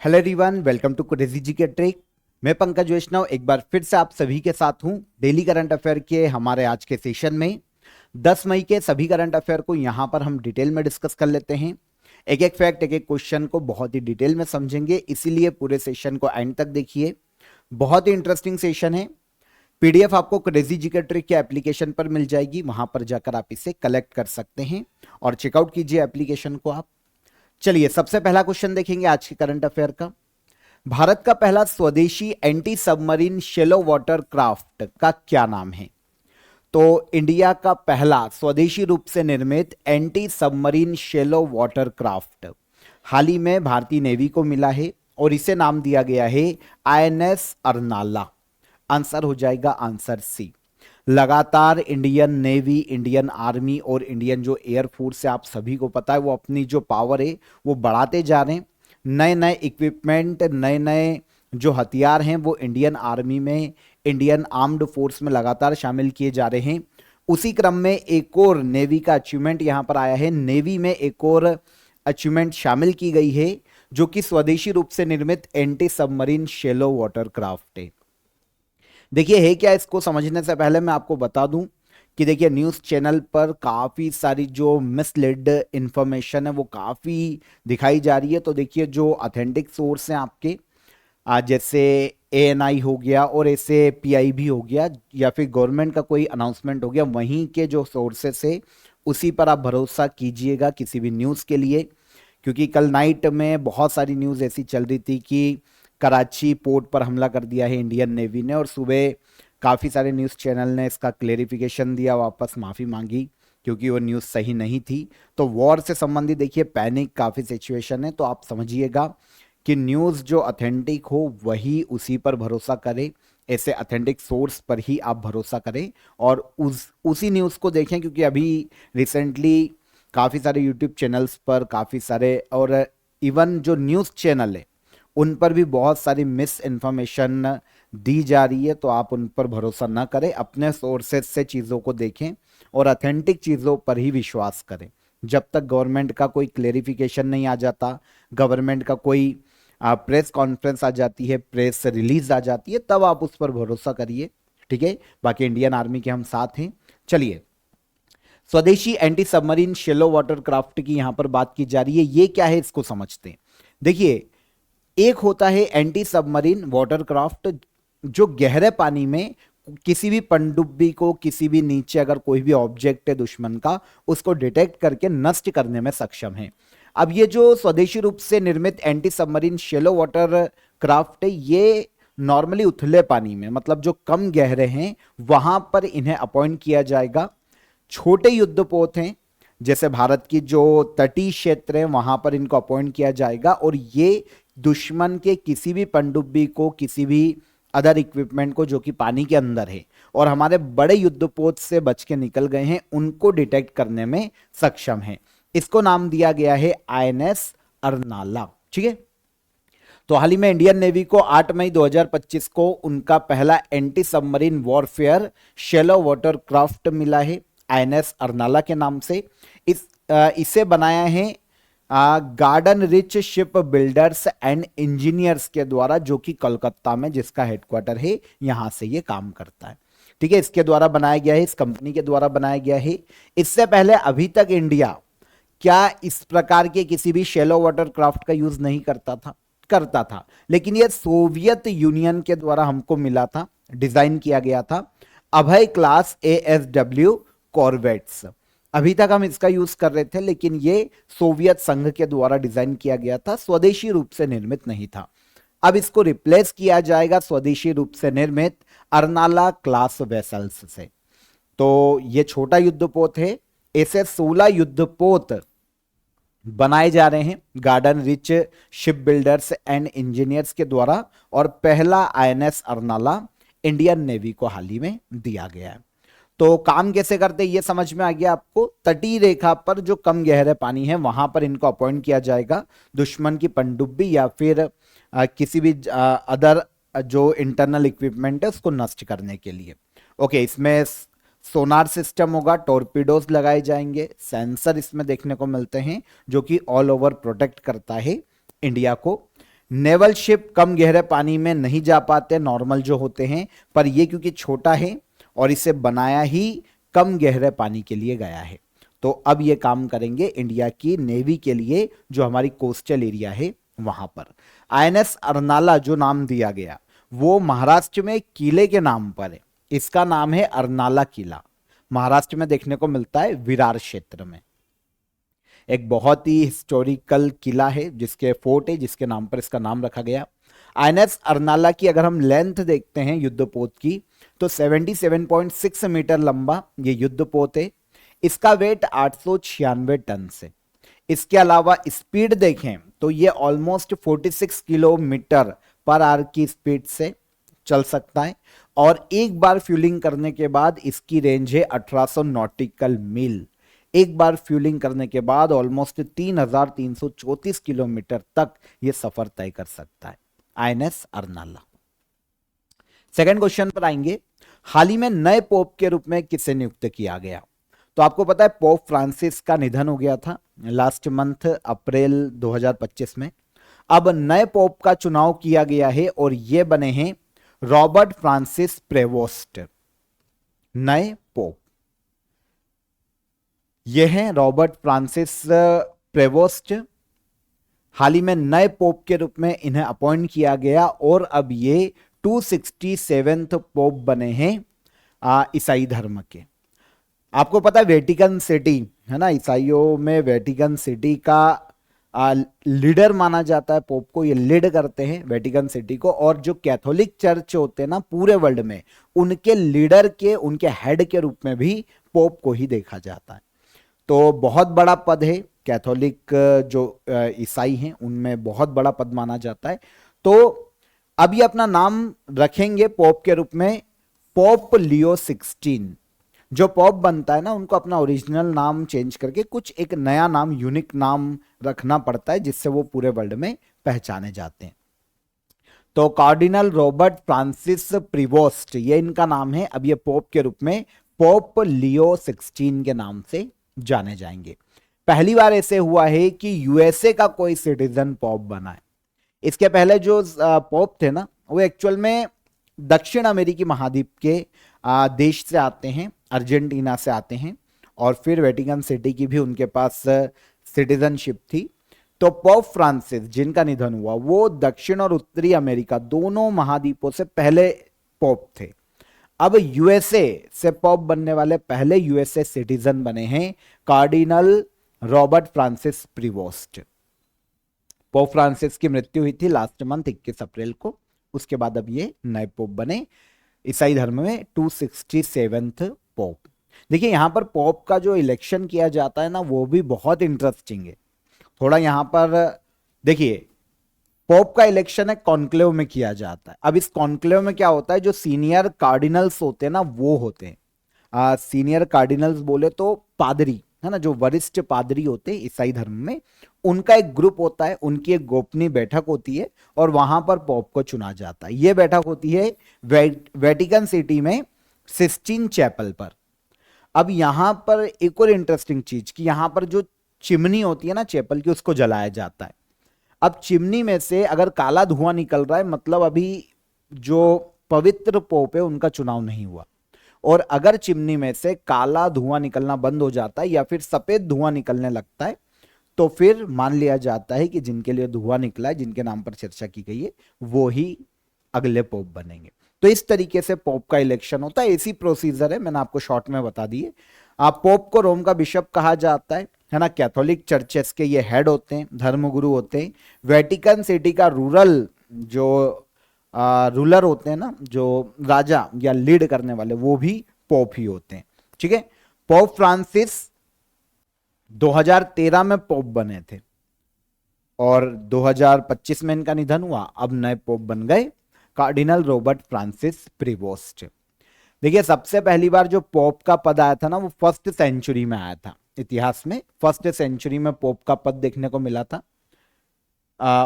Hello everyone, welcome to crazy G K trick. मैं पंकज वैष्णव एक बार फिर से आप सभी के साथ हूं डेली करंट अफेयर के हमारे आज के सेशन में। 10 मई के सभी करंट अफेयर को यहां पर हम डिटेल में डिस्कस कर लेते हैं। एक एक फैक्ट, एक एक क्वेश्चन को बहुत ही डिटेल में समझेंगे, इसीलिए पूरे सेशन को एंड तक देखिए। बहुत ही इंटरेस्टिंग सेशन है। पीडीएफ आपको क्रेजी जी के ट्रिक के एप्लीकेशन पर मिल जाएगी, वहां पर जाकर आप इसे कलेक्ट कर सकते हैं और चेकआउट कीजिए एप्लीकेशन को आप। चलिए, सबसे पहला क्वेश्चन देखेंगे आज के करंट अफेयर का। भारत का पहला स्वदेशी anti submarine shallow water craft का क्या नाम है? तो इंडिया का पहला स्वदेशी रूप से निर्मित anti submarine shallow water craft हाल ही में भारतीय नेवी को मिला है और इसे नाम दिया गया है आईएनएस अर्नाला। आंसर हो जाएगा आंसर सी। लगातार इंडियन नेवी, इंडियन आर्मी और इंडियन जो एयर फोर्स है, आप सभी को पता है, वो अपनी जो पावर है वो बढ़ाते जा रहे हैं। नए नए इक्विपमेंट, नए नए जो हथियार हैं वो इंडियन आर्मी में, इंडियन आर्म्ड फोर्स में लगातार शामिल किए जा रहे हैं। उसी क्रम में एक और नेवी का अचीवमेंट यहां पर आया है। नेवी में एक और अचीवमेंट शामिल की गई है जो कि स्वदेशी रूप से निर्मित anti submarine shallow water craft है। देखिए है क्या, इसको समझने से पहले मैं आपको बता दूं कि देखिए न्यूज़ चैनल पर काफ़ी सारी जो मिसलीड इंफॉर्मेशन है वो काफ़ी दिखाई जा रही है। तो देखिए जो ऑथेंटिक सोर्स हैं आपके, जैसे एएनआई हो गया और ऐसे पीआईबी हो गया या फिर गवर्नमेंट का कोई अनाउंसमेंट हो गया, वहीं के जो सोर्सेस है उसी पर आप भरोसा कीजिएगा किसी भी न्यूज़ के लिए। क्योंकि कल नाइट में बहुत सारी न्यूज़ ऐसी चल रही थी कि कराची पोर्ट पर हमला कर दिया है इंडियन नेवी ने, और सुबह काफ़ी सारे न्यूज़ चैनल ने इसका क्लेरिफिकेशन दिया, वापस माफ़ी मांगी क्योंकि वो न्यूज़ सही नहीं थी। तो वॉर से संबंधित देखिए पैनिक काफ़ी सिचुएशन है, तो आप समझिएगा कि न्यूज़ जो ऑथेंटिक हो वही उसी पर भरोसा करें, ऐसे ऑथेंटिक सोर्स पर ही आप भरोसा करें और उसी न्यूज़ को देखें। क्योंकि अभी रिसेंटली काफ़ी सारे यूट्यूब चैनल्स पर, काफ़ी सारे और इवन जो न्यूज़ चैनल है उन पर भी बहुत सारी मिस इन्फॉर्मेशन दी जा रही है। तो आप उन पर भरोसा ना करें, अपने सोर्सेज से चीज़ों को देखें और ऑथेंटिक चीज़ों पर ही विश्वास करें। जब तक गवर्नमेंट का कोई क्लेरिफिकेशन नहीं आ जाता, गवर्नमेंट का कोई प्रेस कॉन्फ्रेंस आ जाती है, प्रेस रिलीज आ जाती है, तब आप उस पर भरोसा करिए, ठीक है। बाकी इंडियन आर्मी के हम साथ हैं। चलिए, स्वदेशी anti submarine shallow water craft की यहां पर बात की जा रही है। ये क्या है इसको समझते हैं। देखिए, एक होता है एंटी सबमरीन वाटर क्राफ्ट जो गहरे पानी में किसी भी पनडुब्बी को, किसी भी नीचे अगर कोई भी ऑब्जेक्ट है दुश्मन का, उसको डिटेक्ट करके नष्ट करने में सक्षम है। अब ये जो स्वदेशी रूप से निर्मित anti submarine shallow water craft है, ये नॉर्मली उथले पानी में, मतलब जो कम गहरे हैं वहां पर इन्हें अपॉइंट किया जाएगा। छोटे युद्धपोत हैं, जैसे भारत की जो तटीय क्षेत्र है वहां पर इनको अपॉइंट किया जाएगा और ये दुश्मन के किसी भी पनडुब्बी को, किसी भी अदर इक्विपमेंट को जो कि पानी के अंदर है और हमारे बड़े युद्धपोत से बच के निकल गए हैं, उनको डिटेक्ट करने में सक्षम है। इसको नाम दिया गया है आईएनएस अर्नाला, ठीक है। तो हाल ही में इंडियन नेवी को 8 मई 2025 को उनका पहला anti submarine warfare shallow water craft मिला है आईएनएस अर्नाला के नाम से। इसे बनाया है garden rich ship builders and engineers के द्वारा, जो कि कोलकाता में जिसका हेडक्वार्टर है, यहां से ये काम करता है, ठीक है। इसके द्वारा बनाया गया है, इस कंपनी के द्वारा बनाया गया है। इससे पहले अभी तक इंडिया क्या इस प्रकार के किसी भी शेलो वाटर क्राफ्ट का यूज नहीं करता था, लेकिन ये सोवियत यूनियन के द्वारा हमको मिला था, डिजाइन किया गया था। अभय क्लास ASW कॉर्वेट्स, अभी तक हम इसका यूज कर रहे थे, लेकिन ये सोवियत संघ के द्वारा डिजाइन किया गया था, स्वदेशी रूप से निर्मित नहीं था। अब इसको रिप्लेस किया जाएगा स्वदेशी रूप से निर्मित अर्नाला क्लास वेसल्स से। तो ये छोटा युद्धपोत है, ऐसे 16 युद्धपोत बनाए जा रहे हैं garden rich ship builders and engineers के द्वारा, और पहला आईएनएस अर्नाला इंडियन नेवी को हाल ही में दिया गया है। तो काम कैसे करते हैं ये समझ में आ गया आपको। तटीय रेखा पर जो कम गहरे पानी है वहां पर इनको अपॉइंट किया जाएगा दुश्मन की पनडुब्बी या फिर किसी भी अदर जो इंटरनल इक्विपमेंट है उसको नष्ट करने के लिए। ओके, इसमें सोनार सिस्टम होगा, टॉर्पीडोज लगाए जाएंगे, सेंसर इसमें देखने को मिलते हैं जो कि ऑल ओवर प्रोटेक्ट करता है इंडिया को। नेवल शिप कम गहरे पानी में नहीं जा पाते, नॉर्मल जो होते हैं, पर ये क्योंकि छोटा है और इसे बनाया ही कम गहरे पानी के लिए गया है, तो अब ये काम करेंगे इंडिया की नेवी के लिए जो हमारी कोस्टल एरिया है वहां पर। आईएनएस अर्नाला जो नाम दिया गया वो महाराष्ट्र में किले के नाम पर है, इसका नाम है अर्नाला किला, महाराष्ट्र में देखने को मिलता है विरार क्षेत्र में। एक बहुत ही हिस्टोरिकल किला है जिसके फोर्ट है जिसके नाम पर इसका नाम रखा गया। आईएनएस अर्नाला की अगर हम लेंथ देखते हैं युद्धपोत की तो 77.6 मीटर लंबा ये युद्धपोत है। इसका वेट 896 टन से। इसके अलावा स्पीड देखें तो ये ऑलमोस्ट 46 किलोमीटर पर आवर की स्पीड से चल सकता है और एक बार फ्यूलिंग करने के बाद इसकी रेंज है 1800 नॉटिकल मील। एक बार फ्यूलिंग करने के बाद ऑलमोस्ट 3334 किलोमीटर तक यह सफर तय कर सकता है आईएनएस अर्नाला। सेकंड क्वेश्चन पर आएंगे, हाल ही में नए पोप के रूप में किसे नियुक्त किया गया? तो आपको पता है पोप फ्रांसिस का निधन हो गया था लास्ट मंथ अप्रैल 2025 में। अब नए पोप का चुनाव किया गया है और ये बने हैं रॉबर्ट फ्रांसिस प्रेवोस्ट। नए पोप ये हैं रॉबर्ट फ्रांसिस प्रेवोस्ट। हाल ही में नए पोप के रूप में इन्हें अपॉइंट किया गया और अब ये 267th पोप बने हैं ईसाई धर्म के। आपको पता है वेटिकन सिटी है ना, ईसाइयों में वेटिकन सिटी का लीडर माना जाता है पोप को, ये लीड करते हैं वेटिकन सिटी को। और जो कैथोलिक चर्च होते हैं ना पूरे वर्ल्ड में, उनके लीडर के उनके हेड के रूप में भी पोप को ही देखा जाता है। तो बहुत बड़ा पद है, कैथोलिक जो ईसाई हैं उनमें बहुत बड़ा पद माना जाता है। तो अब ये अपना नाम रखेंगे पोप के रूप में पोप लियो 16। जो पोप बनता है ना उनको अपना ओरिजिनल नाम चेंज करके कुछ एक नया नाम, यूनिक नाम रखना पड़ता है जिससे वो पूरे वर्ल्ड में पहचाने जाते हैं। तो कार्डिनल रॉबर्ट फ्रांसिस प्रीवोस्ट ये इनका नाम है। अब ये पोप के रूप में पोप लियो 16 के नाम से जाने जाएंगे। पहली बार ऐसे हुआ है कि यूएसए का कोई सिटीजन पोप बना है। इसके पहले जो पोप थे ना वो एक्चुअल में दक्षिण अमेरिकी महाद्वीप के देश से आते हैं, अर्जेंटीना से आते हैं और फिर वेटिकन सिटी की भी उनके पास सिटीजनशिप थी। तो पोप फ्रांसिस जिनका निधन हुआ वो दक्षिण और उत्तरी अमेरिका दोनों महाद्वीपों से पहले पोप थे। अब यूएसए से पोप बनने वाले पहले यूएसए सिटीजन बने हैं cardinal Robert Francis Prevost. Pope Francis की मृत्यु हुई थी लास्ट मंथ 21 अप्रैल को। उसके बाद अब ये नए पोप बने ईसाई धर्म में 267th पोप। देखिए यहां पर पोप का जो इलेक्शन किया जाता है ना वो भी बहुत इंटरेस्टिंग है। थोड़ा यहां पर देखिए पोप का इलेक्शन है कॉन्क्लेव में किया जाता है। अब इस कॉन्क्लेव में क्या होता है, जो सीनियर कार्डिनल्स होते हैं ना वो होते हैं सीनियर कार्डिनल्स बोले तो पादरी है ना, जो वरिष्ठ पादरी होते हैं ईसाई धर्म में, उनका एक ग्रुप होता है, उनकी एक गोपनीय बैठक होती है और वहां पर पोप को चुना जाता है। यह बैठक होती है वेटिकन सिटी में सिस्टीन चैपल पर। अब यहां पर एक और इंटरेस्टिंग चीज कि यहां पर जो चिमनी होती है ना चैपल की उसको जलाया जाता है। अब चिमनी में से अगर काला धुआं निकल रहा है मतलब अभी जो पवित्र पोप है उनका चुनाव नहीं हुआ। और अगर चिमनी में से काला धुआं निकलना बंद हो जाता है या फिर सफेद धुआं निकलने लगता है तो फिर मान लिया जाता है कि जिनके लिए धुआं निकला है, जिनके नाम पर चर्चा की गई है, वो ही अगले पोप बनेंगे। तो इस तरीके से पोप का इलेक्शन होता है। ऐसी प्रोसीजर है, मैंने आपको शॉर्ट में बता दिए। पोप को रोम का बिशप कहा जाता है ना। कैथोलिक चर्चेस के ये हेड होते हैं, धर्मगुरु होते हैं। वेटिकन सिटी का रूलर होते हैं ना, जो राजा या लीड करने वाले, वो भी पोप ही होते हैं। ठीक है। पोप फ्रांसिस 2013 में पोप बने थे और 2025 में इनका निधन हुआ। अब नए पोप बन गए कार्डिनल रॉबर्ट फ्रांसिस प्रीवोस्ट। देखिए सबसे पहली बार जो पोप का पद आया था ना वो 1st सेंचुरी में आया था। इतिहास में 1st सेंचुरी में पोप का पद देखने को मिला था।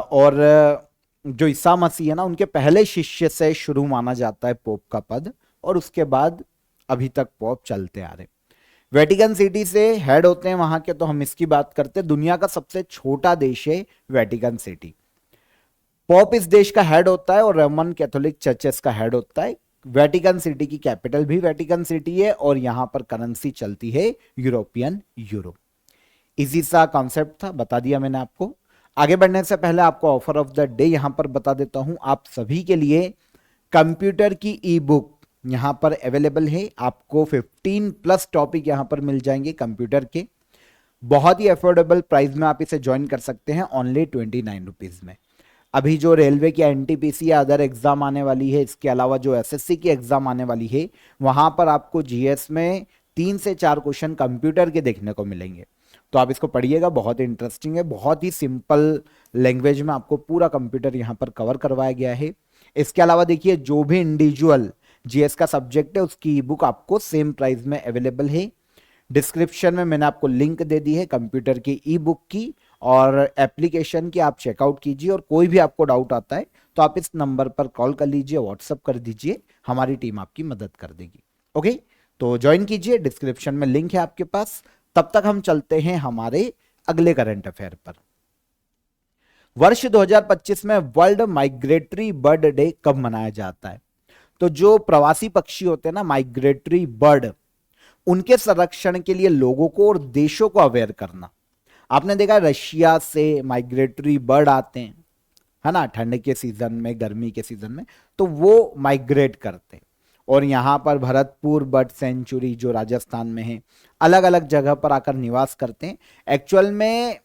और जो ईसा मसीह है ना उनके पहले शिष्य से शुरू माना जाता है पोप का पद और उसके बाद अभी तक पोप चलते आ रहे। वेटिकन सिटी से हेड होते हैं वहां के, तो हम इसकी बात करते हैं। दुनिया का सबसे छोटा देश है वेटिकन सिटी। पोप इस देश का हेड होता है और रोमन कैथोलिक चर्चेस का हेड होता है। वेटिकन सिटी की कैपिटल भी वेटिकन सिटी है और यहां पर करेंसी चलती है यूरोपियन यूरो। इजी सा कॉन्सेप्ट था, बता दिया मैंने आपको। आगे बढ़ने से पहले आपको ऑफर ऑफ द डे यहां पर बता देता हूं। आप सभी के लिए कंप्यूटर की ई बुक यहां पर अवेलेबल है। आपको 15 प्लस टॉपिक यहां पर मिल जाएंगे कंप्यूटर के, बहुत ही अफोर्डेबल प्राइस में आप इसे ज्वाइन कर सकते हैं, ओनली 29 रुपीज में। अभी जो रेलवे की एनटीपीसी या अदर एग्जाम आने वाली है, इसके अलावा जो एसएससी की एग्जाम आने वाली है, वहां पर आपको जीएस में 3 से 4 क्वेश्चन कंप्यूटर के देखने को मिलेंगे। तो आप इसको पढ़िएगा, बहुत ही इंटरेस्टिंग है, बहुत ही सिंपल लैंग्वेज में आपको पूरा कंप्यूटर यहां पर कवर करवाया गया है। इसके अलावा देखिए, जो भी इंडिविजुअल जीएस का सब्जेक्ट है उसकी ई बुक आपको सेम प्राइस में अवेलेबल है। डिस्क्रिप्शन में मैंने आपको लिंक दे दी है कंप्यूटर की ई बुक की और एप्लीकेशन की, आप चेकआउट कीजिए। और कोई भी आपको डाउट आता है तो आप इस नंबर पर कॉल कर लीजिए, व्हाट्सअप कर दीजिए, हमारी टीम आपकी मदद कर देगी। ओके, तो ज्वाइन कीजिए, डिस्क्रिप्शन में लिंक है आपके पास। तब तक हम चलते हैं हमारे अगले करंट अफेयर पर। वर्ष 2025 में वर्ल्ड माइग्रेटरी बर्ड डे कब मनाया जाता है? तो जो प्रवासी पक्षी होते हैं ना, माइग्रेटरी बर्ड, उनके संरक्षण के लिए लोगों को और देशों को अवेयर करना। आपने देखा रशिया से माइग्रेटरी बर्ड आते हैं, है ना, ठंड के सीजन में, गर्मी के सीजन में, तो वो माइग्रेट करते हैं। और यहां पर भरतपुर बर्ड सेंचुरी जो राजस्थान में है, अलग अलग जगह पर आकर निवास करते हैं। एक्चुअल में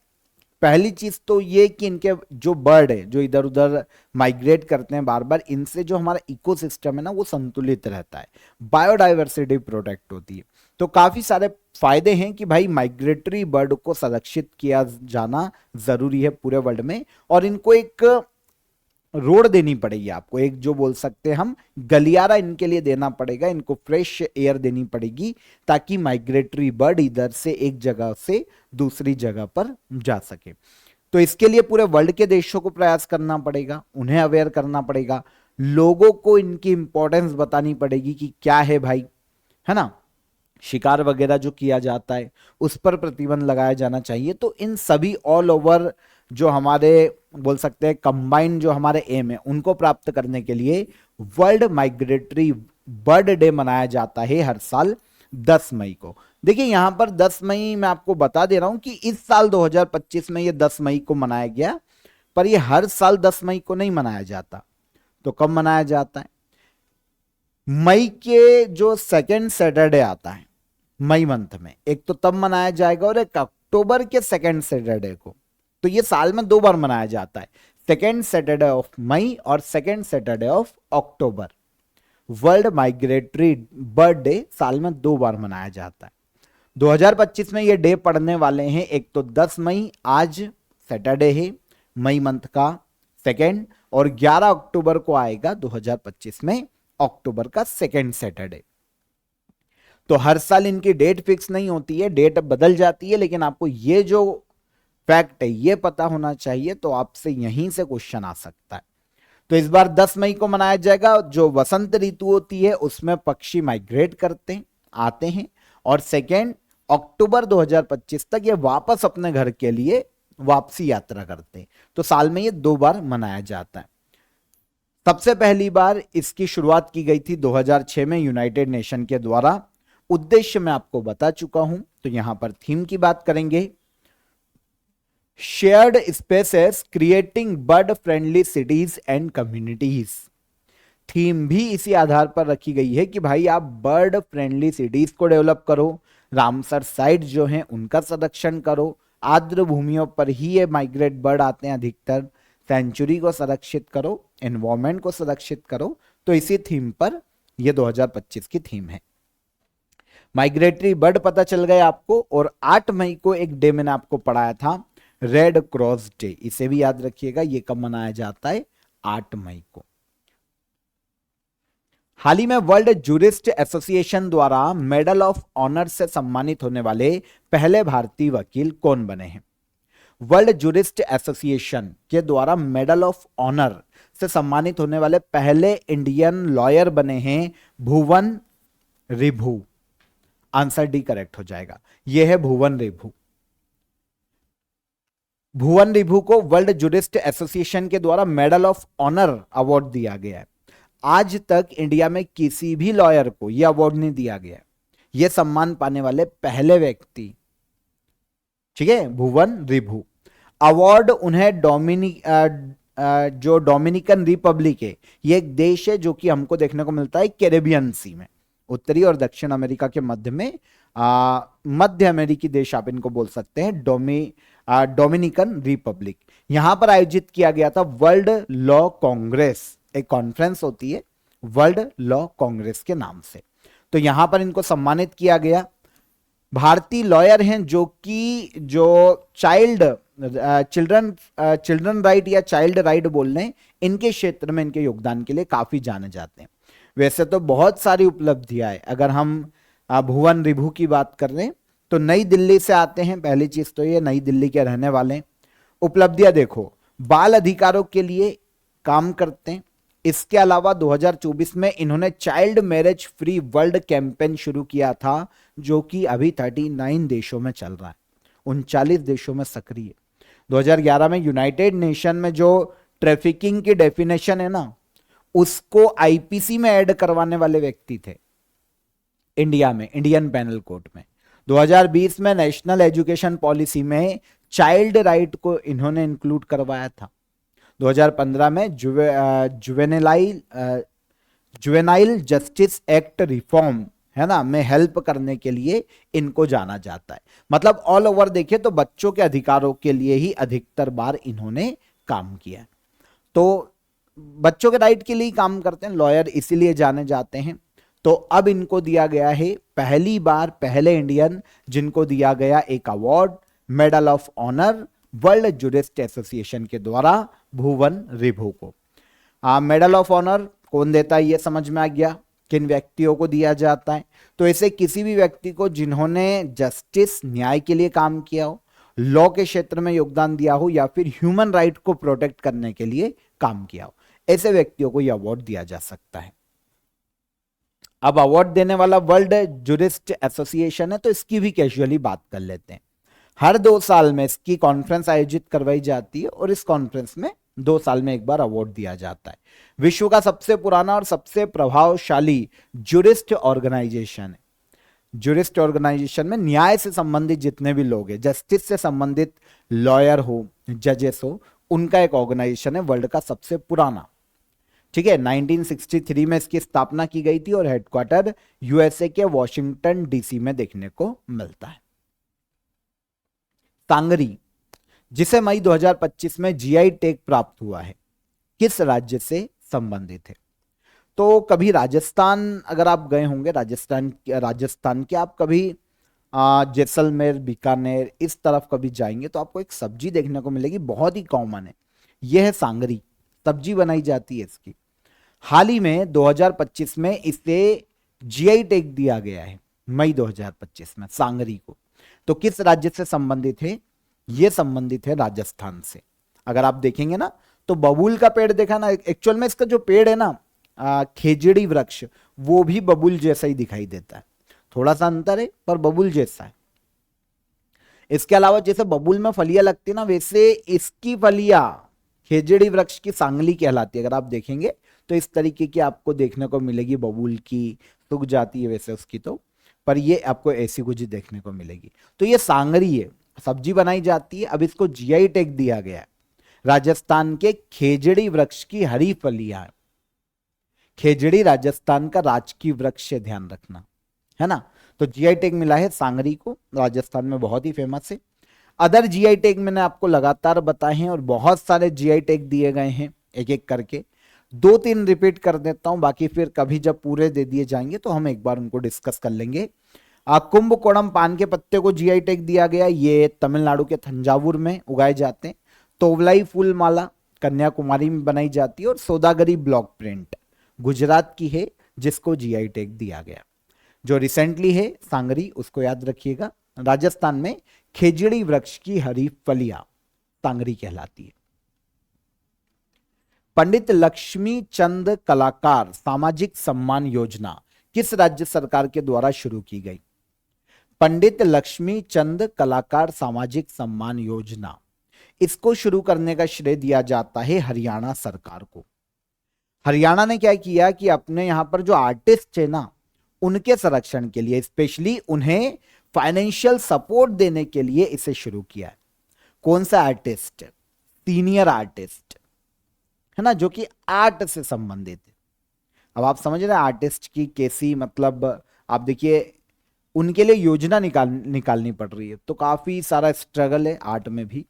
पहली चीज तो ये कि इनके जो बर्ड है जो इधर उधर माइग्रेट करते हैं बार बार, इनसे जो हमारा इकोसिस्टम है ना वो संतुलित रहता है, बायोडाइवर्सिटी प्रोटेक्ट होती है। तो काफी सारे फायदे हैं कि भाई माइग्रेटरी बर्ड को संरक्षित किया जाना जरूरी है पूरे वर्ल्ड में। और इनको एक रोड देनी पड़ेगी आपको, एक जो बोल सकते हैं हम गलियारा इनके लिए देना पड़ेगा, इनको फ्रेश एयर देनी पड़ेगी ताकि माइग्रेटरी बर्ड इधर से एक जगह से दूसरी जगह पर जा सके। तो इसके लिए पूरे वर्ल्ड के देशों को प्रयास करना पड़ेगा, उन्हें अवेयर करना पड़ेगा, लोगों को इनकी इंपॉर्टेंस बतानी पड़ेगी कि क्या है भाई, है ना, शिकार वगैरह जो किया जाता है उस पर प्रतिबंध लगाया जाना चाहिए। तो इन सभी ऑल ओवर जो हमारे बोल सकते हैं कंबाइंड जो हमारे एम है उनको प्राप्त करने के लिए वर्ल्ड माइग्रेटरी बर्ड डे मनाया जाता है हर साल 10 मई को। देखिए यहां पर 10 मई मैं आपको बता दे रहा हूं कि इस साल 2025 में ये 10 मई को मनाया गया, पर ये हर साल 10 मई को नहीं मनाया जाता। तो कब मनाया जाता है? मई के जो सेकेंड सैटरडे आता है मई मंथ में, एक तो तब मनाया जाएगा और एक अक्टूबर के सेकेंड सैटरडे को। तो ये साल में 2 बार मनाया जाता है, सेकेंड सैटरडे ऑफ मई और second Saturday of October. World migratory bird day साल में 2 बार मनाया जाता है। 2025 में ये डे पड़ने वाले हैं, एक तो 10 मई आज सैटरडे है मई मंथ का सेकेंड, और 11 अक्टूबर को आएगा 2025 में अक्टूबर का सेकेंड सैटरडे। तो हर साल इनकी डेट फिक्स नहीं होती है, डेट बदल जाती है, लेकिन आपको ये जो फैक्ट है ये पता होना चाहिए। तो आपसे यहीं से क्वेश्चन आ सकता है। तो इस बार 10 मई को मनाया जाएगा। जो वसंत ऋतु होती है उसमें पक्षी माइग्रेट करते हैं, आते हैं, और सेकेंड अक्टूबर 2025 तक ये वापस अपने घर के लिए वापसी यात्रा करते हैं। तो साल में ये 2 बार मनाया जाता है। सबसे पहली बार इसकी शुरुआत की गई थी 2006 में यूनाइटेड नेशन के द्वारा। उद्देश्य मैं आपको बता चुका हूं, तो यहां पर थीम की बात करेंगे, shared spaces creating bird friendly cities and communities. Theme भी इसी आधार पर रखी गई है कि भाई आप बर्ड फ्रेंडली सिटीज को डेवलप करो, रामसर साइट जो हैं उनका संरक्षण करो, आर्द्र भूमियों पर ही ये माइग्रेट बर्ड आते हैं अधिकतर, सेंचुरी को संरक्षित करो, एनवायरमेंट को संरक्षित करो। तो इसी थीम पर यह 2025 की थीम है। माइग्रेटरी बर्ड पता चल गया आपको। और 8 मई को एक डे मैंने आपको पढ़ाया था, रेड क्रॉस डे, इसे भी याद रखिएगा। ये कब मनाया जाता है? 8 मई को। हाल ही में वर्ल्ड जूरिस्ट एसोसिएशन द्वारा मेडल ऑफ ऑनर से सम्मानित होने वाले पहले भारतीय वकील कौन बने हैं? वर्ल्ड जूरिस्ट एसोसिएशन के द्वारा मेडल ऑफ ऑनर से सम्मानित होने वाले पहले इंडियन लॉयर बने हैं भुवन रिभु। आंसर डी करेक्ट हो जाएगा, यह है भुवन रिभु। भुवन रिभु को वर्ल्ड जूरिस्ट एसोसिएशन के द्वारा मेडल ऑफ ऑनर अवार्ड दिया गया है। आज तक इंडिया में किसी भी लॉयर को यह अवार्ड नहीं दिया गया है। यह सम्मान पाने वाले पहले व्यक्ति, ठीक है, भुवन रिभु। अवार्ड उन्हें जो डोमिनिकन रिपब्लिक है, यह एक देश है जो कि हमको देखने को मिलता है कैरेबियन सी में, उत्तरी और दक्षिण अमेरिका के मध्य में, मध्य अमेरिकी देश आप इनको बोल सकते हैं, डोमिनिकन रिपब्लिक। यहां पर आयोजित किया गया था वर्ल्ड लॉ कांग्रेस, एक कॉन्फ्रेंस होती है वर्ल्ड लॉ कांग्रेस के नाम से। तो यहां पर इनको सम्मानित किया गया। भारतीय लॉयर हैं जो चिल्ड्रन राइट या चाइल्ड राइट बोल रहे हैं, इनके क्षेत्र में इनके योगदान के लिए काफी जाने जाते हैं। वैसे तो बहुत सारी उपलब्धियां है। अगर हम भुवन रिभु की बात कर रहे हैं तो नई दिल्ली से आते हैं, पहली चीज तो ये नई दिल्ली के रहने वाले हैं। उपलब्धियां देखो, बाल अधिकारों के लिए काम करते हैं। इसके अलावा 2024 में इन्होंने child marriage free world campaign शुरू किया था, जो कि अभी 39 देशों में चल रहा है, 39 देशों में सक्रिय। 2011 में यूनाइटेड नेशन में जो ट्रैफिकिंग की डेफिनेशन है ना, उसको आईपीसी में ऐड करवाने वाले व्यक्ति थे इंडिया में, इंडियन पैनल कोड में। 2020 में नेशनल एजुकेशन पॉलिसी में चाइल्ड राइट को इन्होंने इंक्लूड करवाया था। 2015 में जुवेनाइल जस्टिस एक्ट रिफॉर्म है ना में हेल्प करने के लिए इनको जाना जाता है। मतलब ऑल ओवर देखिए तो बच्चों के अधिकारों के लिए ही अधिकतर बार इन्होंने काम किया। तो बच्चों के राइट के लिए काम करते हैं लॉयर, इसीलिए जाने जाते हैं। तो अब इनको दिया गया है पहली बार, पहले इंडियन जिनको दिया गया एक award, medal of honour world jurist association के द्वारा, भुवन रिभु को। मेडल ऑफ ऑनर कौन देता है ये समझ में आ गया, किन व्यक्तियों को दिया जाता है। तो ऐसे किसी भी व्यक्ति को जिन्होंने जस्टिस, न्याय के लिए काम किया हो, लॉ के क्षेत्र में योगदान दिया हो, या फिर ह्यूमन राइट को प्रोटेक्ट करने के लिए काम किया हो, ऐसे व्यक्तियों को यह अवार्ड दिया जा सकता है। अब अवार्ड देने वाला वर्ल्ड जूरिस्ट एसोसिएशन है, तो इसकी भी कैजुअली बात कर लेते हैं। हर 2 साल में इसकी कॉन्फ्रेंस आयोजित करवाई जाती है और इस कॉन्फ्रेंस में 2 साल में एक बार अवार्ड दिया जाता है। विश्व का सबसे पुराना और सबसे प्रभावशाली जूरिस्ट ऑर्गेनाइजेशन है। जूरिस्ट ऑर्गेनाइजेशन में न्याय से संबंधित जितने भी लोग हैं, जस्टिस से संबंधित लॉयर हो, जजेस हो, उनका एक ऑर्गेनाइजेशन है, वर्ल्ड का सबसे पुराना। ठीक है, 1963 में इसकी स्थापना की गई थी और हेडक्वार्टर यूएसए के वॉशिंगटन डीसी में देखने को मिलता है। सांगरी, जिसे मई 2025 में जीआई टैग प्राप्त हुआ है, किस राज्य से संबंधित है? तो कभी राजस्थान अगर आप गए होंगे, राजस्थान के आप कभी जैसलमेर, बीकानेर इस तरफ कभी जाएंगे तो आपको एक सब्जी देखने को मिलेगी, बहुत ही कॉमन है, यह है सांगरी। सब्जी बनाई जाती है इसकी। हाल ही में 2025 में इसे जीआई टैग दिया गया है, मई 2025 में, सांगरी को। तो किस राज्य से संबंधित है? यह संबंधित है राजस्थान से। अगर आप देखेंगे ना तो बबूल का पेड़ देखा ना, एक्चुअल में इसका जो पेड़ है ना, खेजड़ी वृक्ष, वो भी बबूल जैसा ही दिखाई देता है, थोड़ा सा अंतर है पर बबूल जैसा है। इसके अलावा जैसे बबूल में फलियां लगती है ना, वैसे इसकी फलियां खेजड़ी वृक्ष की सांगली कहलाती है। अगर आप देखेंगे तो इस तरीके की आपको देखने को मिलेगी, बबूल की सूख जाती है वैसे उसकी तो, पर ये आपको ऐसी कुछ देखने को मिलेगी। तो ये सांगरी है, सब्जी बनाई जाती है। अब इसको जीआई टैग दिया गया है। राजस्थान के खेजड़ी वृक्ष की हरी फलियां, खेजड़ी राजस्थान का राजकीय वृक्ष है, ध्यान रखना, है ना। तो जीआई टैग मिला है सांगरी को, राजस्थान में बहुत ही फेमस है। अदर जीआई टैग मैंने आपको लगातार बताए हैं और बहुत सारे जीआई टैग दिए गए हैं, एक एक करके 2-3 रिपीट कर देता हूं, बाकी फिर कभी जब पूरे दे दिए जाएंगे तो हम एक बार उनको डिस्कस कर लेंगे। कुंभकोणम पान के पत्ते को जीआई टैग दिया गया, ये तमिलनाडु के थंजावुर में उगाए जाते हैं। तोवलाई फूल माला कन्याकुमारी में बनाई जाती है और सौदागरी ब्लॉक प्रिंट गुजरात की है, जिसको जीआई टैग दिया गया। जो रिसेंटली है सांगरी, उसको याद रखिएगा। राजस्थान में खेजड़ी वृक्ष की हरी फलियां सांगरी कहलाती है। पंडित लक्ष्मी चंद कलाकार सामाजिक सम्मान योजना किस राज्य सरकार के द्वारा शुरू की गई? पंडित लक्ष्मी चंद कलाकार सामाजिक सम्मान योजना, इसको शुरू करने का श्रेय दिया जाता है हरियाणा सरकार को। हरियाणा ने क्या किया कि अपने यहां पर जो आर्टिस्ट है ना, उनके संरक्षण के लिए, स्पेशली उन्हें फाइनेंशियल सपोर्ट देने के लिए इसे शुरू किया है। कौन सा आर्टिस्ट? सीनियर आर्टिस्ट, है ना, जो कि आर्ट से संबंधित है। अब आप समझ रहे हैं आर्टिस्ट की कैसी, मतलब आप देखिए उनके लिए योजना निकालनी पड़ रही है, तो काफी सारा स्ट्रगल है आर्ट में भी।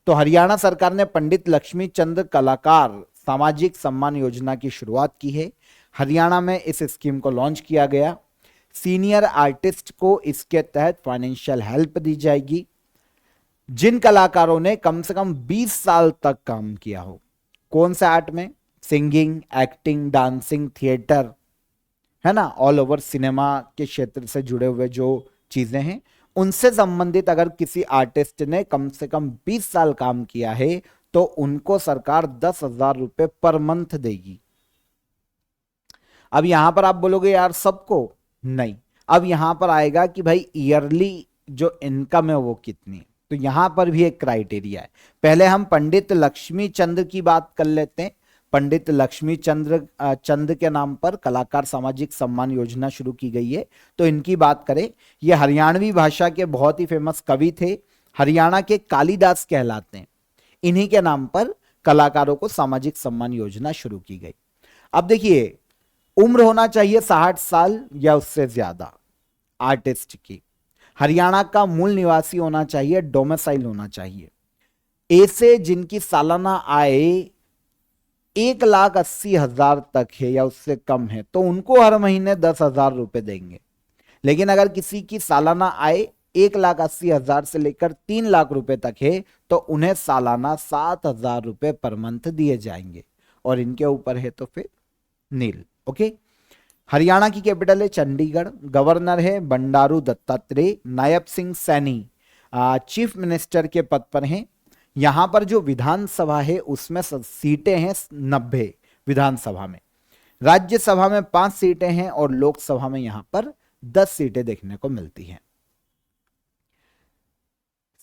तो हरियाणा सरकार ने पंडित लक्ष्मी चंद कलाकार सामाजिक सम्मान योजना की शुरुआत की है। हरियाणा में इस स्कीम को लॉन्च किया गया। सीनियर आर्टिस्ट को इसके तहत फाइनेंशियल हेल्प दी जाएगी जिन कलाकारों ने कम से कम 20 साल तक काम किया हो। कौन सा आर्ट में? सिंगिंग, एक्टिंग, डांसिंग, थिएटर, है ना, ऑल ओवर सिनेमा के क्षेत्र से जुड़े हुए जो चीजें हैं उनसे संबंधित अगर किसी आर्टिस्ट ने कम से कम 20 साल काम किया है तो उनको सरकार 10,000 रुपए पर मंथ देगी। अब यहां पर आप बोलोगे यार सबको, नहीं, अब यहां पर आएगा कि भाई ईयरली जो इनकम है वो कितनी है। तो यहां पर भी एक क्राइटेरिया है। पहले हम पंडित लक्ष्मी चंद की बात कर लेते हैं। पंडित लक्ष्मी चंद के नाम पर कलाकार सामाजिक सम्मान योजना शुरू की गई है। तो इनकी बात करें, ये हरियाणवी भाषा के बहुत ही फेमस कवि थे, हरियाणा के कालिदास कहलाते हैं। इन्हीं के नाम पर कलाकारों को सामाजिक सम्मान योजना शुरू की गई। अब देखिए, उम्र होना चाहिए 60 साल या उससे ज्यादा आर्टिस्ट की। हरियाणा का मूल निवासी होना चाहिए, डोमिसाइल होना चाहिए। ऐसे जिनकी सालाना आय 1,80,000 तक है या उससे कम है तो उनको हर महीने 10,000 रुपए देंगे। लेकिन अगर किसी की सालाना आय 1,80,000 से लेकर 3 लाख रुपए तक है तो उन्हें सालाना 7,000 रुपए पर मंथ दिए जाएंगे। और इनके ऊपर है तो फिर नील। ओके। हरियाणा की कैपिटल है चंडीगढ़। गवर्नर है बंडारू दत्तात्रेय। नायब सिंह सैनी चीफ मिनिस्टर के पद पर हैं। यहां पर जो विधानसभा है उसमें सीटें हैं 90 विधानसभा में। राज्यसभा में 5 सीटें हैं और लोकसभा में यहां पर 10 सीटें देखने को मिलती हैं।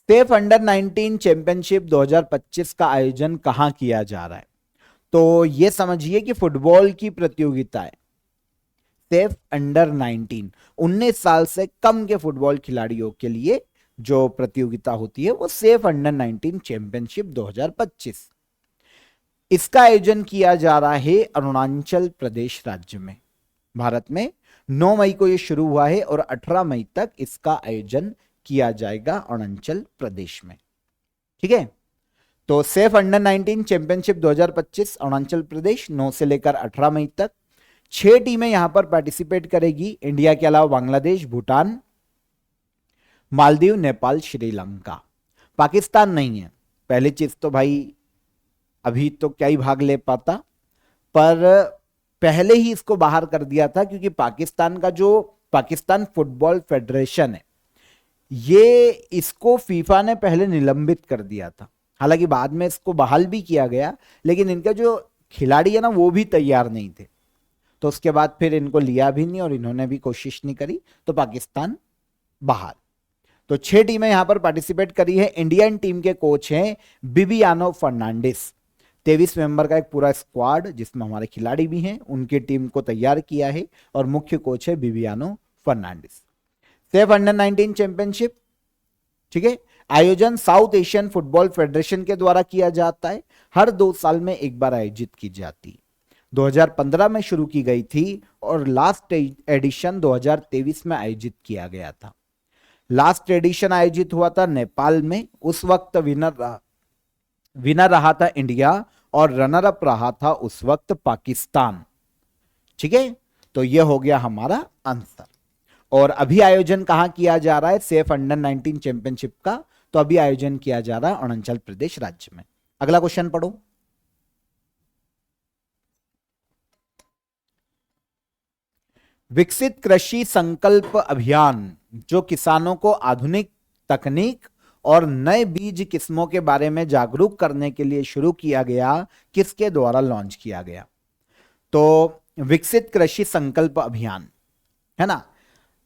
सेफ अंडर 19 चैंपियनशिप 2025 का आयोजन कहां किया जा रहा है? तो यह समझिए कि फुटबॉल की प्रतियोगिता है। सेफ अंडर 19 साल से कम के फुटबॉल खिलाड़ियों के लिए जो प्रतियोगिता होती है वो सेफ अंडर 19 चैंपियनशिप 2025। इसका आयोजन किया जा रहा है अरुणाचल प्रदेश राज्य में, भारत में। 9 मई को यह शुरू हुआ है और 18 मई तक इसका आयोजन किया जाएगा अरुणाचल प्रदेश में। ठीक है, तो safe under 19 championship 2025 Arunachal Pradesh 9 से लेकर 18 मई तक। 6 टीमें यहां पर पार्टिसिपेट करेगी, इंडिया के अलावा बांग्लादेश, भूटान, मालदीव, नेपाल, श्रीलंका। पाकिस्तान नहीं है। पहली चीज तो भाई अभी तो क्या ही भाग ले पाता, पर पहले ही इसको बाहर कर दिया था क्योंकि पाकिस्तान का जो पाकिस्तान फुटबॉल फेडरेशन है ये इसको फीफा ने पहले निलंबित कर दिया था। हालांकि बाद में इसको बहाल भी किया गया, लेकिन इनका जो खिलाड़ी है ना वो भी तैयार नहीं थे, तो उसके बाद फिर इनको लिया भी नहीं और इन्होंने भी कोशिश नहीं करी, तो पाकिस्तान बाहर। तो 6 टीमें यहां पर पार्टिसिपेट करी है। इंडियन टीम के कोच हैं बिबियानो फर्नांडिस। 23 मेंबर का एक पूरा स्क्वाड जिसमें हमारे खिलाड़ी भी हैं, उनकी टीम को तैयार किया है और मुख्य कोच है Bibiano Fernandes. SAFF under 19 championship, ठीक है, आयोजन साउथ एशियन फुटबॉल फेडरेशन के द्वारा किया जाता है। हर 2 साल में एक बार आयोजित की जाती। 2015 में शुरू की गई थी और लास्ट एडिशन 2023 में आयोजित किया गया था। लास्ट एडिशन आयोजित हुआ था नेपाल में। उस वक्त विनर रहा था इंडिया और रनर अप रहा था उस वक्त पाकिस्तान। ठीक है, तो यह हो गया हमारा आंसर। और अभी आयोजन कहां किया जा रहा है सेफ अंडर 19 चैंपियनशिप का? तो अभी आयोजन किया जा रहा है अरुणाचल प्रदेश राज्य में। अगला क्वेश्चन पढ़ो। विकसित कृषि संकल्प अभियान जो किसानों को आधुनिक तकनीक और नए बीज किस्मों के बारे में जागरूक करने के लिए शुरू किया गया, किसके द्वारा लॉन्च किया गया? तो विकसित कृषि संकल्प अभियान है ना,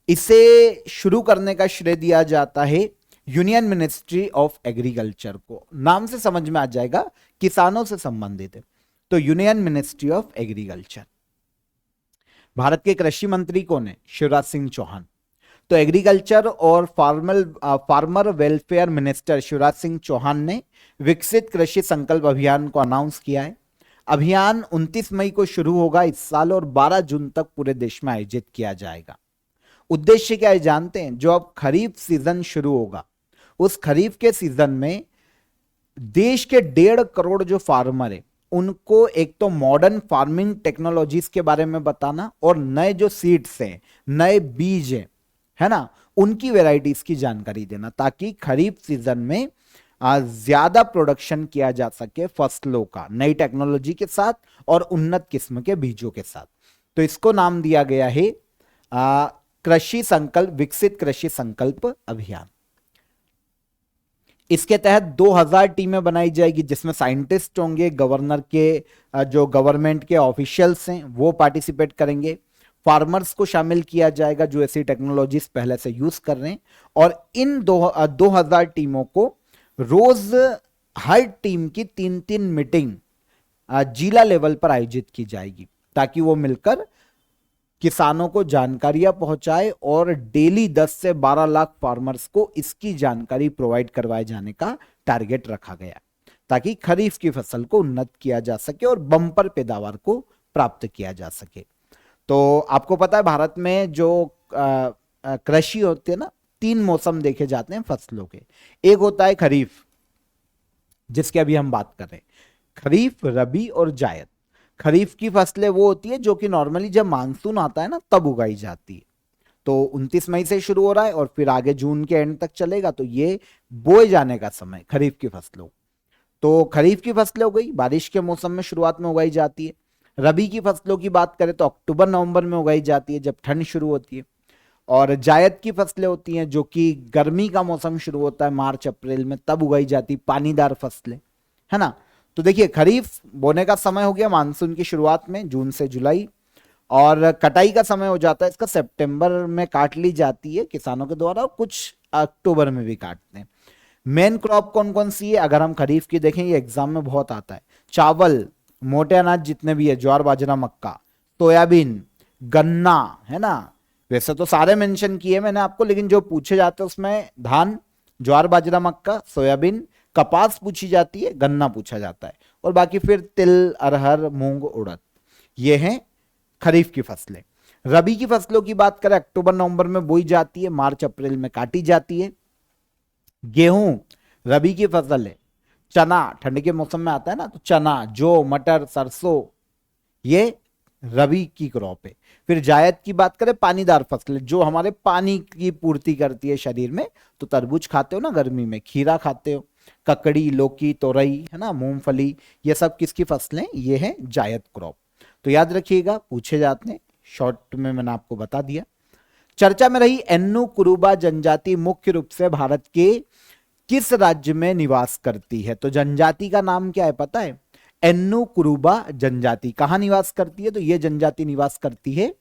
इसे शुरू करने का श्रेय दिया जाता है यूनियन मिनिस्ट्री ऑफ एग्रीकल्चर को, नाम से समझ में आ जाएगा किसानों से संबंधित है, तो union ministry of agriculture. Bharat के कृषि मंत्री कौन है? शिवराज सिंह चौहान। तो एग्रीकल्चर और farmer welfare minister Shivraj Singh Chauhan ने विकसित कृषि संकल्प अभियान को अनाउंस किया है। अभियान 29 मई को शुरू होगा इस साल और 12 जून तक पूरे देश में आयोजित किया जाएगा। उद्देश्य क्या है जानते हैं? जो अब खरीफ सीजन शुरू होगा, उस खरीफ के सीजन में देश के 1.5 करोड़ जो फार्मर है उनको एक तो मॉडर्न फार्मिंग टेक्नोलॉजीज के बारे में बताना और नए जो सीड्स हैं, नए बीज हैं, है ना, उनकी वेराइटीज की जानकारी देना, ताकि खरीफ सीजन में ज्यादा प्रोडक्शन किया जा सके फसलों का, नई टेक्नोलॉजी के साथ और उन्नत किस्म के बीजों के साथ। तो इसको नाम दिया गया है कृषि संकल्प, विकसित कृषि संकल्प अभियान। इसके तहत 2000 टीमें बनाई जाएगी, जिसमें साइंटिस्ट होंगे, गवर्नर के जो गवर्नमेंट के ऑफिशियल्स हैं वो पार्टिसिपेट करेंगे, फार्मर्स को शामिल किया जाएगा जो ऐसी टेक्नोलॉजीज पहले से यूज कर रहे हैं, और इन 2000 टीमों को रोज हर टीम की 3-3 मीटिंग जिला लेवल पर आयोजित की जाएगी, ताकि वो मिलकर किसानों को जानकारियां पहुंचाए और डेली 10 से 12 लाख फार्मर्स को इसकी जानकारी प्रोवाइड करवाए जाने का टारगेट रखा गया, ताकि खरीफ की फसल को उन्नत किया जा सके और बम्पर पैदावार को प्राप्त किया जा सके। तो आपको पता है भारत में जो कृषि होती है ना, 3 मौसम देखे जाते हैं फसलों के। एक होता है खरीफ, जिसके अभी हम बात कर रहे हैं, खरीफ, रबी और जायद। खरीफ की फसलें वो होती है जो कि नॉर्मली जब मानसून आता है ना तब उगाई जाती है। तो 29 मई से शुरू हो रहा है और फिर आगे जून के एंड तक चलेगा, तो ये बोए जाने का समय खरीफ की फसलों। तो खरीफ की फसलें हो गई, बारिश के मौसम में शुरुआत में उगाई जाती है। रबी की फसलों की बात करें तो अक्टूबर नवंबर में उगाई जाती है जब ठंड शुरू होती है। और जायद की फसलें होती हैं जो कि गर्मी का मौसम शुरू होता है मार्च अप्रैल में, तब उगाई जाती पानीदार फसलें, है ना। तो देखिए खरीफ बोने का समय हो गया मानसून की शुरुआत में जून से जुलाई, और कटाई का समय हो जाता है इसका सितंबर में, काट ली जाती है किसानों के द्वारा, और कुछ अक्टूबर में भी काटते हैं। मेन क्रॉप कौन कौन सी है अगर हम खरीफ की देखें, ये एग्जाम में बहुत आता है। चावल, मोटे अनाज जितने भी है, ज्वार बाजरा मक्का, सोयाबीन, गन्ना, है ना। वैसे तो सारे मेंशन किए मैंने आपको, लेकिन जो पूछे जाते हैं उसमें धान, ज्वार बाजरा मक्का, सोयाबीन, कपास पूछी जाती है, गन्ना पूछा जाता है, और बाकी फिर तिल, अरहर, मूंग, उड़द, ये हैं खरीफ की फसलें। रबी की फसलों की बात करें अक्टूबर नवंबर में बोई जाती है, मार्च अप्रैल में काटी जाती है। गेहूं रबी की फसल है। चना ठंड के मौसम में आता है ना, तो चना, जौ, मटर, सरसों, ये रबी की क्रॉप है। फिर जायद की बात करें, पानीदार फसलें जो हमारे पानी की पूर्ति करती है शरीर में, तो तरबूज खाते हो ना गर्मी में, खीरा खाते हो, ककड़ी, लौकी, तोरई, है ना, मूंगफली, ये सब किसकी फसलें? ये है जायद क्रॉप। तो याद रखिएगा, पूछे जाते हैं, शॉर्ट में मैंने आपको बता दिया। चर्चा में रही एन्नु कुरुबा जनजाति मुख्य रूप से भारत के किस राज्य में निवास करती है? तो जनजाति का नाम क्या है पता है? एन्नु कुरुबा जनजाति। कहां निवास करती है? तो यह जनजाति निवास करती है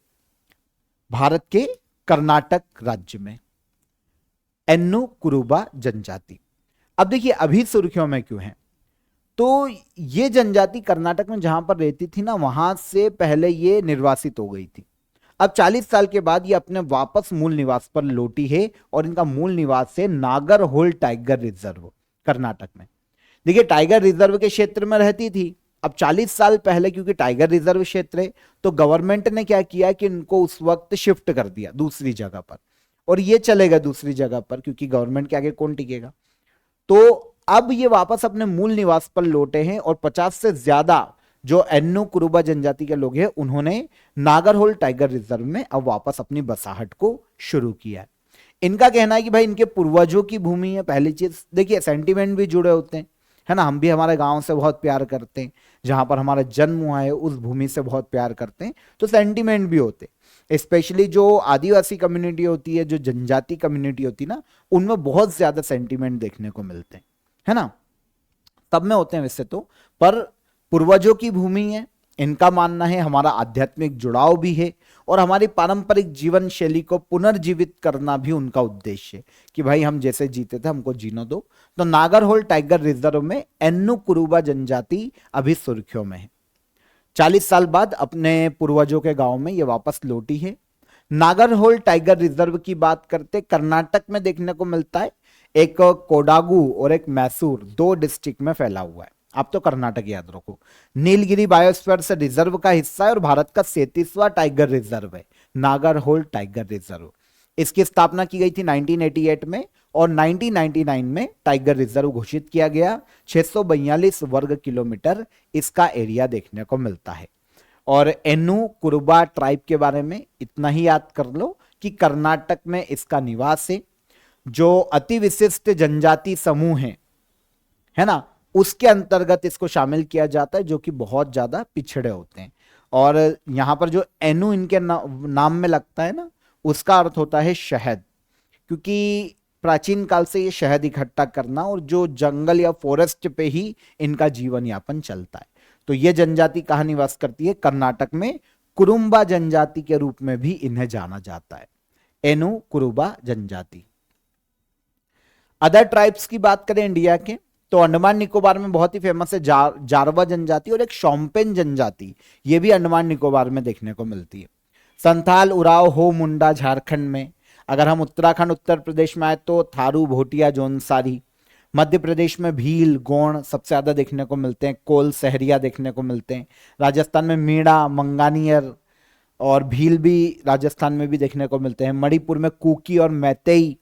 भारत के कर्नाटक राज्य में, एन्नु कुरुबा जनजाति। अब देखिए अभी सुर्खियों में क्यों है, तो ये जनजाति कर्नाटक में जहां पर रहती थी ना, वहां से पहले ये निर्वासित हो गई थी। अब 40 साल के बाद ये अपने वापस मूल निवास पर लौटी है, और इनका मूल निवास है नागरहोल टाइगर रिजर्व, कर्नाटक में। देखिए टाइगर रिजर्व के क्षेत्र में रहती थी। अब 40 साल पहले क्योंकि टाइगर रिजर्व क्षेत्र है, तो गवर्नमेंट ने क्या किया कि इनको उस वक्त शिफ्ट कर दिया दूसरी जगह पर, और ये चलेगा दूसरी जगह पर, क्योंकि गवर्नमेंट के आगे कौन टिकेगा। तो अब ये वापस अपने मूल निवास पर लौटे हैं, और 50 से ज्यादा जो एन्नु कुरुबा जनजाति के लोग हैं, उन्होंने नागरहोल टाइगर रिजर्व में अब वापस अपनी बसाहट को शुरू किया है। इनका कहना है कि भाई इनके पूर्वजों की भूमि है। पहली चीज देखिए, सेंटिमेंट भी जुड़े होते हैं, है ना। हम भी हमारे गांव से बहुत प्यार करते हैं, जहां पर हमारा जन्म हुआ है उस भूमि से बहुत प्यार करते हैं, तो सेंटिमेंट भी होते हैं। स्पेशली जो आदिवासी कम्युनिटी होती है, जो जनजाति कम्युनिटी होती है ना, उनमें बहुत ज्यादा सेंटिमेंट देखने को मिलते हैं, है ना। तब में होते हैं वैसे तो, पर पूर्वजों की भूमि है इनका मानना है हमारा आध्यात्मिक जुड़ाव भी है और हमारी पारंपरिक जीवन शैली को पुनर्जीवित करना भी उनका उद्देश्य है कि भाई हम जैसे जीते थे हमको जीने दो। तो नागरहोल टाइगर रिजर्व में एन्नु कुरुबा जनजाति अभी सुर्खियों में है। 40 साल बाद अपने पूर्वजों के गांव में ये वापस लौटी है। नागरहोल टाइगर रिजर्व की बात करते कर्नाटक में देखने को मिलता है, एक कोडागु और एक मैसूर, 2 डिस्ट्रिक्ट में फैला हुआ है। आप तो कर्नाटक याद रखो। नीलगिरी बायोस्फीयर से रिजर्व का हिस्सा है और भारत का 37वां टाइगर रिजर्व है नागरहोल टाइगर रिजर्व। इसकी स्थापना की गई थी 1988 में और 1999 में टाइगर रिजर्व घोषित किया गया। 642 वर्ग किलोमीटर इसका एरिया देखने को मिलता है। और एन्नु कुरुबा ट्राइब के बारे में इतना ही याद कर लो कि कर्नाटक में इसका निवास है। जो अति विशिष्ट जनजाति समूह है ना, उसके अंतर्गत इसको शामिल किया जाता है, जो कि बहुत ज्यादा पिछड़े होते हैं। और यहां पर जो एनु इनके नाम में लगता है ना, उसका अर्थ होता है शहद, क्योंकि प्राचीन काल से ये शहद इकट्ठा करना और जो जंगल या फॉरेस्ट पे ही इनका जीवन यापन चलता है। तो ये जनजाति कहाँ निवास करती है? कर्नाटक में कुरुम्बा जनजाति के रूप में भी इन्हें जाना जाता है, एनु कुरुबा जनजाति। अदर ट्राइब्स की बात करें इंडिया के, तो अंडमान निकोबार में बहुत ही फेमस है जारवा जनजाति और एक शोम्पेन जनजाति, ये भी अंडमान निकोबार में देखने को मिलती है। संथाल, उराव, हो, मुंडा झारखंड में। अगर हम उत्तराखंड उत्तर प्रदेश में आए तो थारू, भोटिया, जौनसारी। मध्य प्रदेश में भील, गोंड सबसे ज्यादा देखने को मिलते हैं। कोल, सहरिया देखने को मिलते हैं। राजस्थान में मीणा, मंगानियर और भील भी राजस्थान में भी देखने को मिलते हैं। मणिपुर में कुकी और मैतेई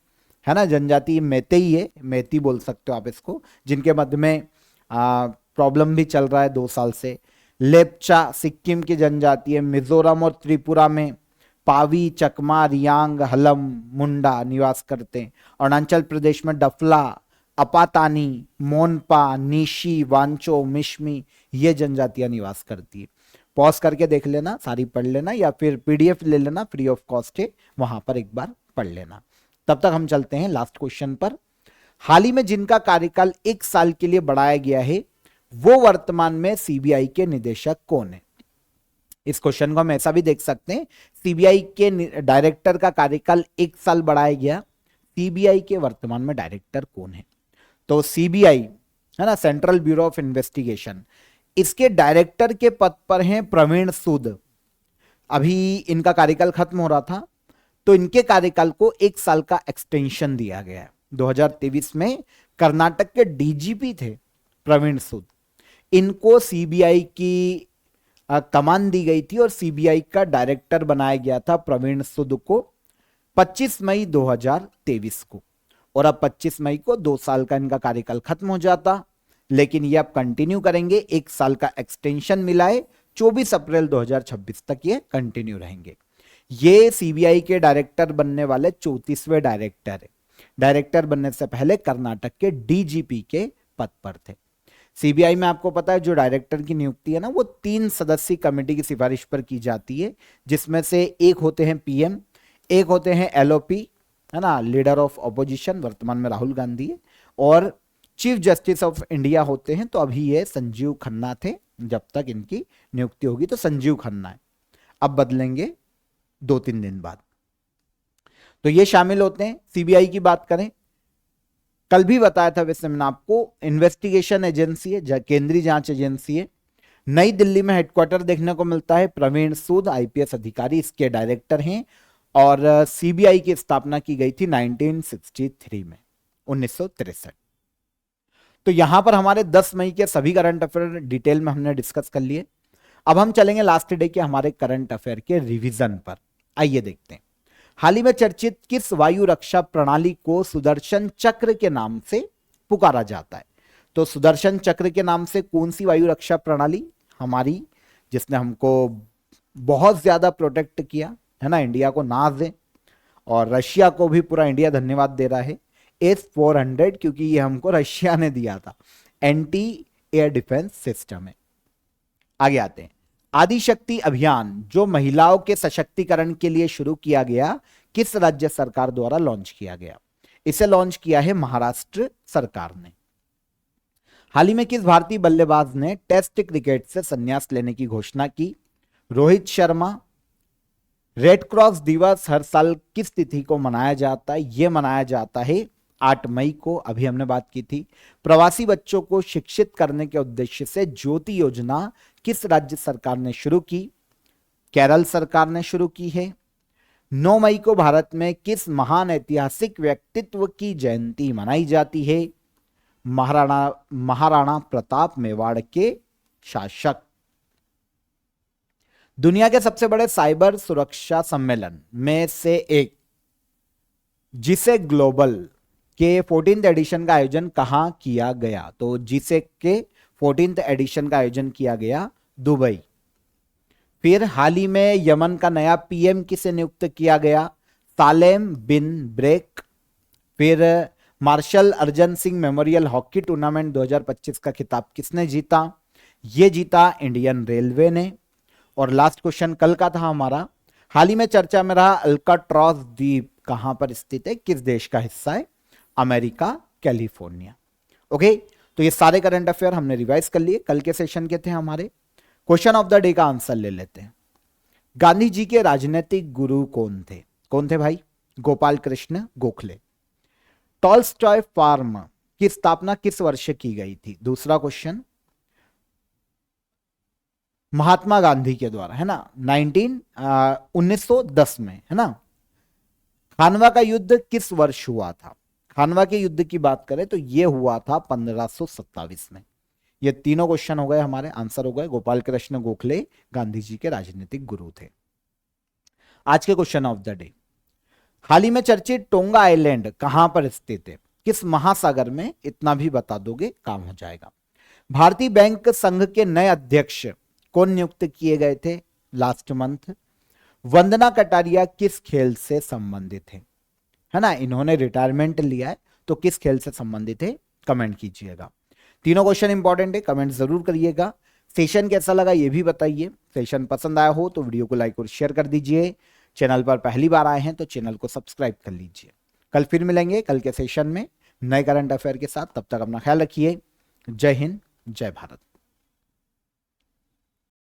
है ना जनजाति, मैतेई है, मैती बोल सकते हो आप इसको, जिनके मध्य में प्रॉब्लम भी चल रहा है 2 साल से। लेप्चा सिक्किम की जनजाति है। मिजोरम और त्रिपुरा में पावी, चकमा, रियांग, हलम, मुंडा निवास करते हैं। अरुणाचल प्रदेश में डफला, अपातानी, मोनपा, निशी, वांचो, मिश्मी ये जनजातियां निवास करती है। पॉज करके देख लेना, सारी पढ़ लेना, या फिर पीडीएफ ले लेना, फ्री ऑफ कॉस्ट है, वहां पर एक बार पढ़ लेना। तब तक हम चलते हैं लास्ट क्वेश्चन पर। हाल ही में जिनका कार्यकाल 1 साल के लिए बढ़ाया गया है वो वर्तमान में सीबीआई के निदेशक कौन है? इस क्वेश्चन को हम ऐसा भी देख सकते हैं, सीबीआई के डायरेक्टर का कार्यकाल 1 साल बढ़ाया गया, सीबीआई के वर्तमान में डायरेक्टर कौन है? तो सीबीआई है ना, सेंट्रल ब्यूरो ऑफ इन्वेस्टिगेशन, इसके डायरेक्टर के पद पर हैं प्रवीण सूद। अभी इनका कार्यकाल खत्म हो रहा था, तो इनके कार्यकाल को 1 साल का एक्सटेंशन दिया गया है। 2023 में कर्नाटक के डीजीपी थे प्रवीण सूद, इनको सीबीआई की कमान दी गई थी और सीबीआई का डायरेक्टर बनाया गया था प्रवीण सूद को 25 मई 2023 को। और अब 25 मई को 2 साल का इनका कार्यकाल खत्म हो जाता, लेकिन ये अब कंटिन्यू करेंगे, 1 साल का एक्सटेंशन मिला है, 24 अप्रैल 2026 तक ये कंटिन्यू रहेंगे। ये सीबीआई के डायरेक्टर बनने वाले 34वें डायरेक्टर है। डायरेक्टर बनने से पहले कर्नाटक के डीजीपी के पद पर थे। सीबीआई में आपको पता है जो डायरेक्टर की नियुक्ति है ना, वो 3 सदस्यीय कमेटी की सिफारिश पर की जाती है, जिसमें से एक होते हैं पीएम, एक होते हैं एलओपी है ना, लीडर ऑफ ऑपोजिशन, वर्तमान में राहुल गांधी है, और चीफ जस्टिस ऑफ इंडिया होते हैं। तो अभी ये संजीव खन्ना थे, जब तक इनकी नियुक्ति होगी तो संजीव खन्ना है, अब बदलेंगे 2-3 दिन बाद। तो ये शामिल होते हैं। सीबीआई की बात करें, कल भी बताया था वैसे मैंने आपको, इन्वेस्टिगेशन एजेंसी है, केंद्रीय जांच एजेंसी है। नई दिल्ली में हेडक्वार्टर देखने को मिलता है। प्रवीण सूद आईपीएस अधिकारी इसके डायरेक्टर हैं और सीबीआई की स्थापना की गई थी 1963 में, 1963। तो यहां पर हमारे 10 मई के सभी करंट अफेयर डिटेल में हमने डिस्कस कर लिए। अब हम चलेंगे लास्ट डे के हमारे करंट अफेयर के रिवीजन पर। आइए देखते हैं, हाल ही में चर्चित किस वायु रक्षा प्रणाली को सुदर्शन चक्र के नाम से पुकारा जाता है? तो सुदर्शन चक्र के नाम से कौन सी वायु रक्षा प्रणाली हमारी, जिसने हमको बहुत ज्यादा प्रोटेक्ट किया है ना, इंडिया को नाज है, और रशिया को भी पूरा इंडिया धन्यवाद दे रहा है, S-400, क्योंकि ये हमको रशिया ने दिया था, एंटी एयर डिफेंस सिस्टम है। आगे आते हैं, आदिशक्ति अभियान जो महिलाओं के सशक्तिकरण के लिए शुरू किया गया, किस राज्य सरकार द्वारा लॉन्च किया गया? इसे लॉन्च किया है महाराष्ट्र सरकार ने। हाल ही में किस भारतीय बल्लेबाज ने टेस्ट क्रिकेट से संन्यास लेने की घोषणा की? रोहित शर्मा। रेड क्रॉस दिवस हर साल किस तिथि को मनाया जाता है? यह मनाया जाता है 8 मई को, अभी हमने बात की थी। प्रवासी बच्चों को शिक्षित करने के उद्देश्य से ज्योति योजना किस राज्य सरकार ने शुरू की? केरल सरकार ने शुरू की है। 9 मई को भारत में किस महान ऐतिहासिक व्यक्तित्व की जयंती मनाई जाती है? महाराणा प्रताप मेवाड़ के शासक। दुनिया के सबसे बड़े साइबर सुरक्षा सम्मेलन में से एक, जिसे ग्लोबल के 14th एडिशन का आयोजन कहां किया गया? तो जीसेक के 14th एडिशन का आयोजन किया गया दुबई। फिर हाल ही में यमन का नया पीएम किसे नियुक्त किया गया? सालेम बिन ब्रेक। फिर martial Arjan Singh memorial hockey tournament 2025 का खिताब किसने जीता? यह जीता इंडियन रेलवे ने। और लास्ट क्वेश्चन कल का था हमारा, हाल ही में चर्चा में रहा अल्काट्रॉस द्वीप कहां पर स्थित है, किस देश का हिस्सा है? America, California. ओके, तो ये सारे करंट अफेयर हमने रिवाइज कर लिए, कल के सेशन के थे हमारे। क्वेश्चन ऑफ द डे का आंसर ले लेते हैं। गांधी जी के राजनीतिक गुरु कौन थे? कौन थे भाई? गोपाल कृष्ण गोखले। टॉल्स्टॉय फार्म की स्थापना किस वर्ष की गई थी? दूसरा क्वेश्चन, महात्मा गांधी के द्वारा, है ना, 1910 में, है ना। खानवा का युद्ध किस वर्ष हुआ था? खानवा के युद्ध की बात करें तो यह हुआ था 1527 में। ये तीनों क्वेश्चन हो गए हमारे, आंसर हो गए। गोपाल कृष्ण गोखले गांधी जी के राजनीतिक गुरु थे। आज के क्वेश्चन ऑफ द डे, हाल ही में चर्चित टोंगा आइलैंड कहां पर स्थित है? किस महासागर में? इतना भी बता दोगे काम हो जाएगा। भारतीय बैंक संघ के नए अध्यक्ष कौन नियुक्त किए गए थे लास्ट मंथ? वंदना कटारिया किस खेल से संबंधित है ना, इन्होंने रिटायरमेंट लिया है, तो किस खेल से संबंधित है कमेंट कीजिएगा। तीनों क्वेश्चन इंपॉर्टेंट है, कमेंट जरूर करिएगा। सेशन कैसा लगा ये भी बताइए। सेशन पसंद आया हो तो वीडियो को लाइक और शेयर कर दीजिए। चैनल पर पहली बार आए हैं तो चैनल को सब्सक्राइब कर लीजिए। कल फिर मिलेंगे कल के सेशन में नए करंट अफेयर के साथ, तब तक अपना ख्याल रखिए। जय हिंद, जय भारत।